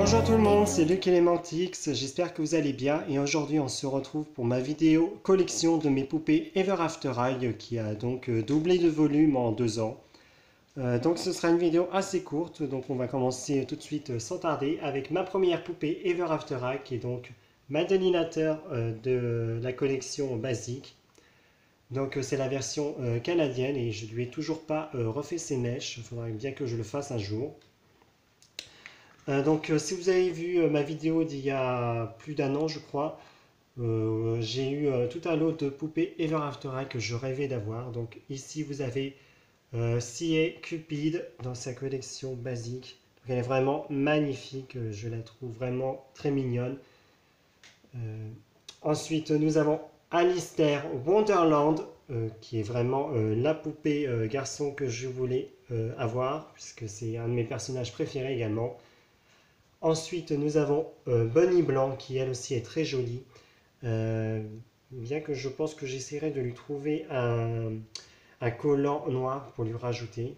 Bonjour tout le monde, c'est Luc Elementix, j'espère que vous allez bien et aujourd'hui on se retrouve pour ma vidéo collection de mes poupées Ever After High qui a donc doublé de volume en 2 ans. Donc ce sera une vidéo assez courte, donc on va commencer tout de suite sans tarder avec ma première poupée Ever After High qui est donc Madelinateur de la collection basique. Donc c'est la version canadienne et je lui ai toujours pas refait ses mèches, il faudrait bien que je le fasse un jour. Si vous avez vu ma vidéo d'il y a plus d'un an je crois, j'ai eu tout un lot de poupées Ever After High que je rêvais d'avoir. Donc ici vous avez CA Cupid dans sa collection basique. Donc, elle est vraiment magnifique, je la trouve vraiment très mignonne. Ensuite nous avons Alistair Wonderland qui est vraiment la poupée garçon que je voulais avoir puisque c'est un de mes personnages préférés également. Ensuite, nous avons Bunny Blanc qui elle aussi est très jolie. Bien que je pense que j'essaierai de lui trouver un collant noir pour lui rajouter.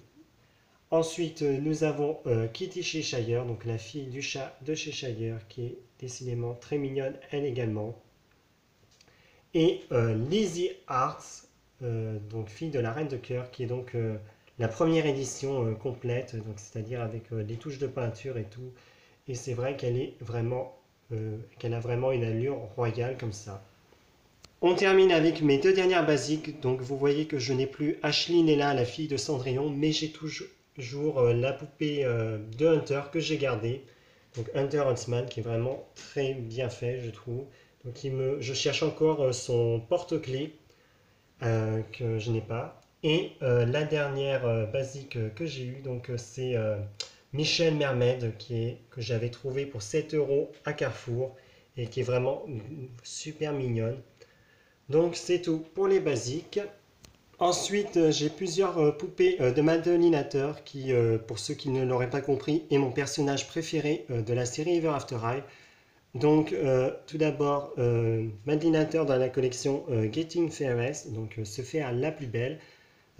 Ensuite, nous avons Kitty Cheshire, donc la fille du chat de Cheshire, qui est décidément très mignonne elle également. Et Lizzie Hearts, donc fille de la Reine de Cœur, qui est donc la première édition complète, donc c'est-à-dire avec des touches de peinture et tout. Et c'est vrai qu'elle est vraiment, qu'elle a vraiment une allure royale comme ça. On termine avec mes deux dernières basiques. Donc vous voyez que je n'ai plus Ashley Nella, la fille de Cendrillon, mais j'ai toujours la poupée de Hunter que j'ai gardée. Donc Hunter Huntsman qui est vraiment très bien fait je trouve. Donc je cherche encore son porte-clés que je n'ai pas. Et la dernière basique que j'ai eue, donc c'est Michel Mermaid que j'avais trouvé pour 7 € à Carrefour et qui est vraiment super mignonne. Donc c'est tout pour les basiques. Ensuite j'ai plusieurs poupées de Madelinateur qui, pour ceux qui ne l'auraient pas compris, est mon personnage préféré de la série Ever After High. Donc tout d'abord Madelinateur dans la collection Getting Fairest, donc se faire la plus belle.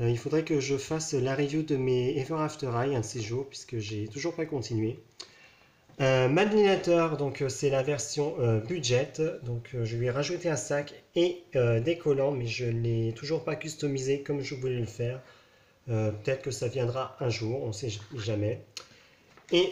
Il faudrait que je fasse la review de mes Ever After High un de ces jours, puisque j'ai toujours pas continué. Madelinateur, donc c'est la version budget, donc je lui ai rajouté un sac et des collants, mais je ne l'ai toujours pas customisé comme je voulais le faire. Peut-être que ça viendra un jour, on ne sait jamais. Et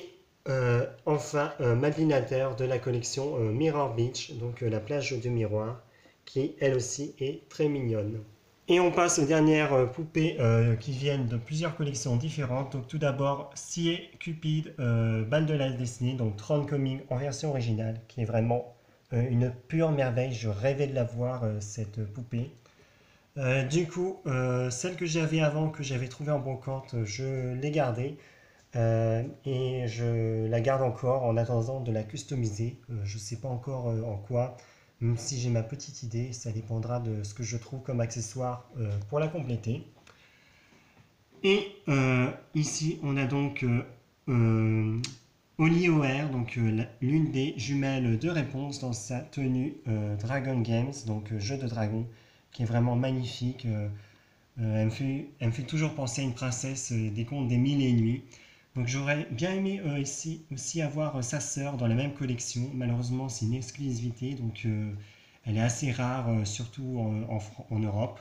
enfin, Madelinateur de la collection Mirror Beach, donc la plage de miroir, qui elle aussi est très mignonne. Et on passe aux dernières poupées qui viennent de plusieurs collections différentes. Donc tout d'abord, CA Cupid, Bal de la Destinée, donc Tron Coming en version originale, qui est vraiment une pure merveille. Je rêvais de la voir, cette poupée. Du coup, celle que j'avais avant, que j'avais trouvée en brocante, je l'ai gardée. Et je la garde encore en attendant de la customiser. Je ne sais pas encore en quoi. Même si j'ai ma petite idée, ça dépendra de ce que je trouve comme accessoire pour la compléter. Et ici, on a donc Oli O'Hare, donc l'une des jumelles de réponse dans sa tenue Dragon Games, donc jeu de dragon, qui est vraiment magnifique. Elle me fait toujours penser à une princesse des contes des mille et une nuits. Donc j'aurais bien aimé ici aussi avoir sa sœur dans la même collection. Malheureusement c'est une exclusivité, donc elle est assez rare, surtout en Europe.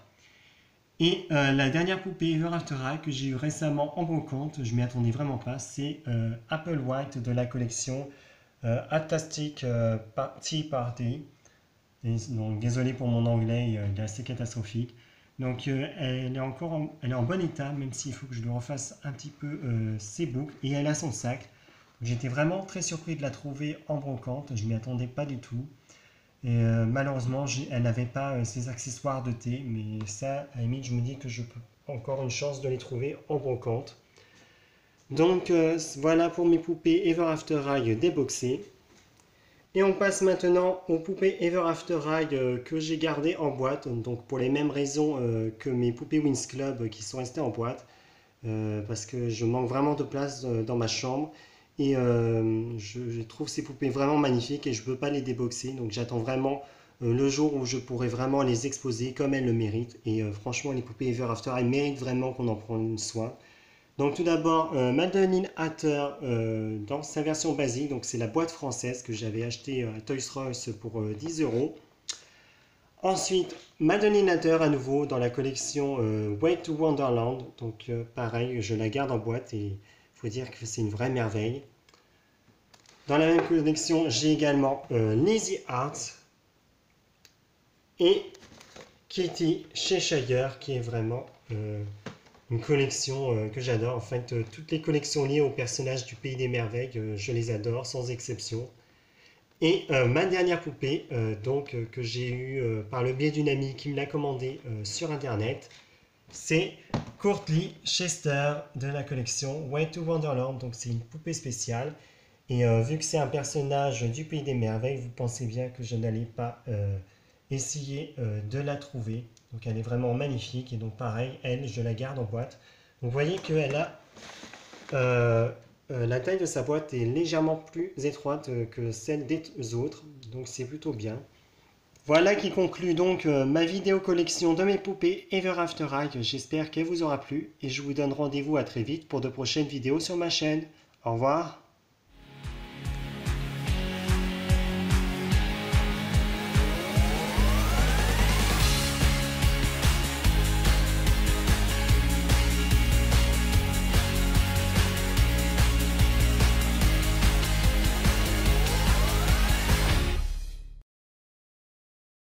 Et la dernière poupée Ever After High que j'ai eu récemment en brocante, je m'y attendais vraiment pas, c'est Apple White de la collection Fantastic Tea Party. Et donc désolé pour mon anglais, il est assez catastrophique. Donc elle est en bon état, même s'il faut que je lui refasse un petit peu ses boucles. Et elle a son sac. J'étais vraiment très surpris de la trouver en brocante, je ne m'y attendais pas du tout. Et malheureusement, elle n'avait pas ses accessoires de thé, mais ça, à la limite, je me dis que je peux encore une chance de les trouver en brocante. Donc voilà pour mes poupées Ever After High déboxées. Et on passe maintenant aux poupées Ever After High que j'ai gardées en boîte, donc pour les mêmes raisons que mes poupées Winx Club qui sont restées en boîte, parce que je manque vraiment de place dans ma chambre et je trouve ces poupées vraiment magnifiques et je ne peux pas les déboxer, donc j'attends vraiment le jour où je pourrai vraiment les exposer comme elles le méritent. Et franchement, les poupées Ever After High méritent vraiment qu'on en prenne soin. Donc tout d'abord, Madeline Hatter dans sa version basique, donc c'est la boîte française que j'avais acheté à Toys R Us pour 10 euros. Ensuite, Madeline Hatter à nouveau dans la collection Way to Wonderland. Donc pareil, je la garde en boîte et il faut dire que c'est une vraie merveille. Dans la même collection, j'ai également Lizzie Hart et Kitty Cheshire qui est vraiment une collection que j'adore. En fait, toutes les collections liées aux personnages du Pays des Merveilles, je les adore sans exception. Et ma dernière poupée, que j'ai eue par le biais d'une amie qui me l'a commandée sur internet, c'est Courtly Chester de la collection Way to Wonderland. Donc c'est une poupée spéciale. Et vu que c'est un personnage du Pays des Merveilles, vous pensez bien que je n'allais pas essayer de la trouver. Donc elle est vraiment magnifique. Et donc pareil, elle, je la garde en boîte. Donc vous voyez qu'elle a... la taille de sa boîte est légèrement plus étroite que celle des autres. Donc c'est plutôt bien. Voilà qui conclut donc ma vidéo collection de mes poupées Ever After High. J'espère qu'elle vous aura plu. Et je vous donne rendez-vous à très vite pour de prochaines vidéos sur ma chaîne. Au revoir.